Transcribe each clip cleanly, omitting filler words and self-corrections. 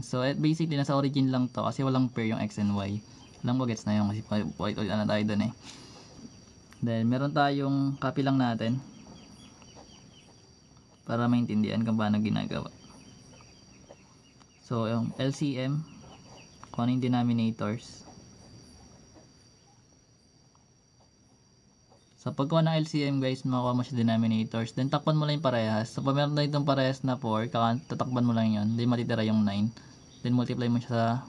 natin. So basically nasa origin lang to kasi walang pair yung x and y. Alam ko gets na yun kasi ulit na tayo dun eh. Then meron tayong copy lang natin para maintindihan kung paano ginagawa. So yung LCM, kung ano yung denominators. So pagkuha ng LCM guys, makuha mo siya denominators. Then takpan mo lang yung parehas. So pag meron na itong parehas na 4, tatakpan mo lang yun. Then matitira yung 9. Then multiply mo siya sa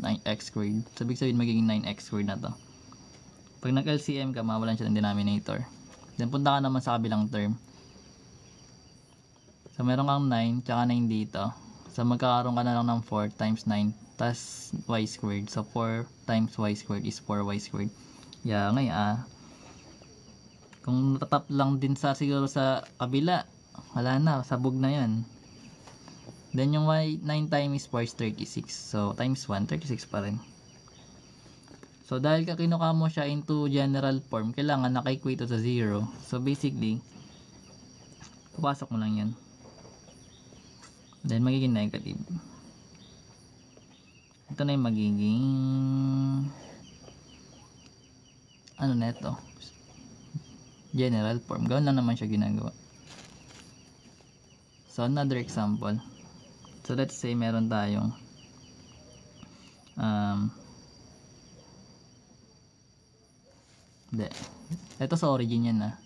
9x squared. So ibig sabihin magiging 9x squared na to. Pag nag-LCM ka, mawalan siya ng denominator. Then punta ka naman sa kabilang term. So meron kang 9, tsaka 9 dito. So magkakaroon ka na lang ng 4 times 9, tas y squared. So 4 times y squared is 4y squared. Yeah, ngayon kung natatap lang din sa siguro sa kabila, wala na, sabog na yan. Then yung y 9 times 4 is 36. So times 1, 36 pa rin. So dahil kinuha mo siya into general form, kailangan naka-equate sa 0. So basically, papasok mo lang yan. Then magiging negative. Ito na yung magiging ano na ito, general form. Gawin lang naman siya ginagawa. So another example. So let's say meron tayong ito sa origin yan na.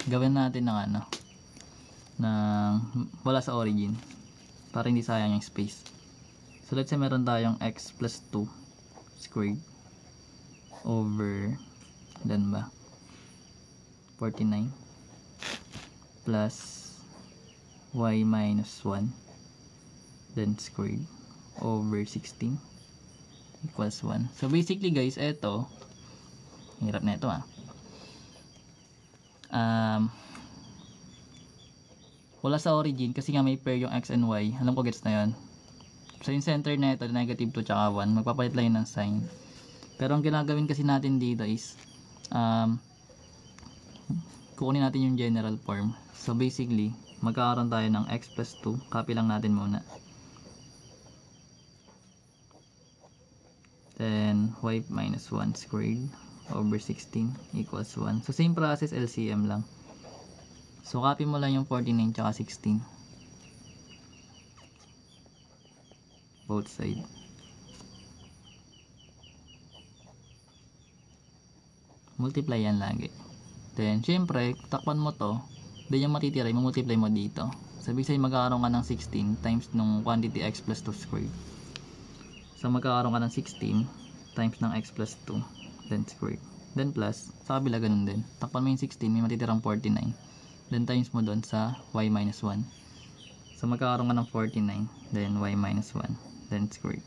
Gawin natin ng ano, ng wala sa origin para hindi sayang yung space. So let's say meron tayong x plus 2 squared over dan ba 49 plus y minus 1 then squared over 16 equals 1. So basically guys, eto hirap na ito wala sa origin kasi nga may pair yung x and y. Alam ko gets na yun. So yung center na ito, negative 2 tsaka 1, magpapalit lang yun ng sign. Pero ang ginagawin kasi natin dito is kukunin natin yung general form. So basically magkakaroon tayo ng x plus 2, copy lang natin muna, then y minus 1 squared over 16 equals 1. So same process, LCM lang. So copy mo lang yung 49 tsaka 16 both side. Multiply yan lagi. Then syempre takpan mo to, then yung matitira i-multiply mo dito. So ibig sabihin magkakaroon ka ng 16 times nung quantity x plus 2 squared. So magkakaroon ka ng 16 times ng x plus 2 then squared, then plus sa kabila ganun din. Takpan mo yung 16, may matitirang 49, then times mo doon sa y minus 1. So magkakaroon ka ng 49 then y minus 1 then squared.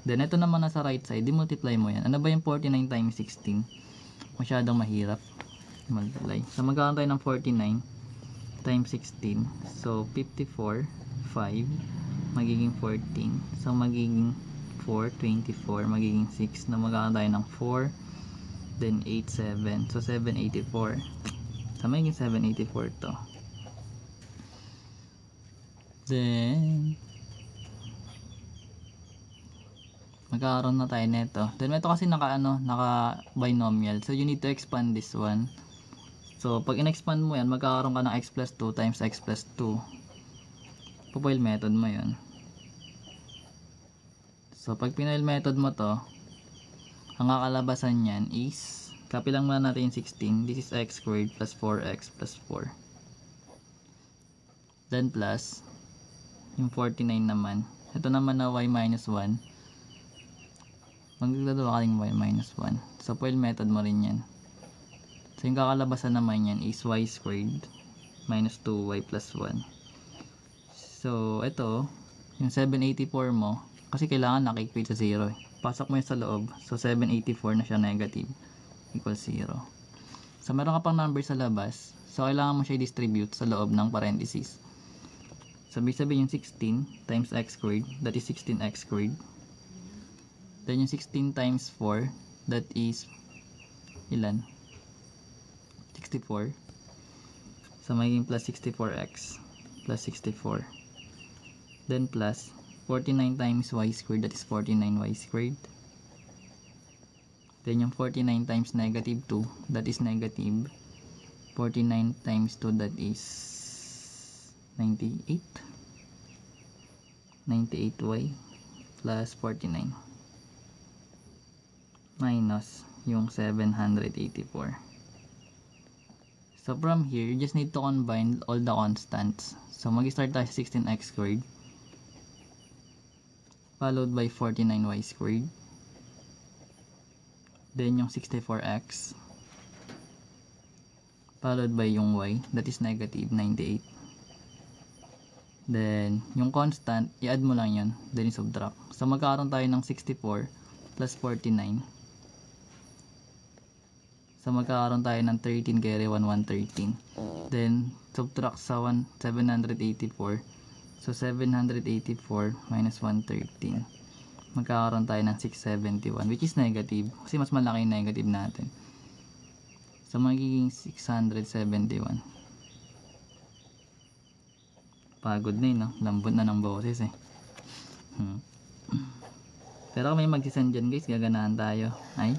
Then ito naman nasa right side, di-multiply mo yan. Ano ba yung 49 times 16? Masyadong mahirap multiply. So magkakaroon tayo ng 49 times 16. So 54, 5 magiging 14. So magiging 4, 24, magiging 6 na magkakaroon tayo ng 4, then 8, 7. So 784. So magiging 784 to. Then magkakaroon na tayo nito. Then ito kasi naka binomial. So you need to expand this one. So pag in-expand mo yan, magkakaroon ka ng x plus 2 times x plus 2. Pupoil method mo yan. So pag pinoil method mo to, ang kakalabasan yan is, copy lang muna natin yung 16. This is x squared plus 4x plus 4. Then plus yung 49 naman. Ito naman na y minus 1. Magdadalawa ka rin y minus 1. So FOIL method mo rin yan. So yung kakalabasan naman yan is y squared minus 2y plus 1. So ito, yung 784 mo, kasi kailangan naka-equate sa 0 eh. Pasok mo yun sa loob. So 784 na siya negative equals 0. So meron ka pang number sa labas. So kailangan mo siya i-distribute sa loob ng parenthesis. So sabihin yung 16 times x squared, that is 16x squared. Then yung 16 times 4, that is ilan? 64. So magiging plus 64x plus 64. Then plus 49 times y squared, that is 49y squared. Then yung 49 times negative 2, that is negative 49 times 2, that is 98. 98y plus 49 minus yung 784. So from here, you just need to combine all the constants. So mag-start tayo sa 16x squared followed by 49y squared. Then yung 64x followed by yung y, that is negative 98. Then yung constant, i-add mo lang yun, then i-subtract. So magkakaroon tayo ng 64 plus 49. So magkakaroon tayo ng 13 carry 1, 113. Then subtract sa 784. So 784 minus 113. Magkakaroon tayo ng 671, which is negative kasi mas malaki yung negative natin. So magiging 671. Pagod na yun, no? Lambot na ng boses eh. Pero kung may magsisend dyan guys, gaganahan tayo. Ay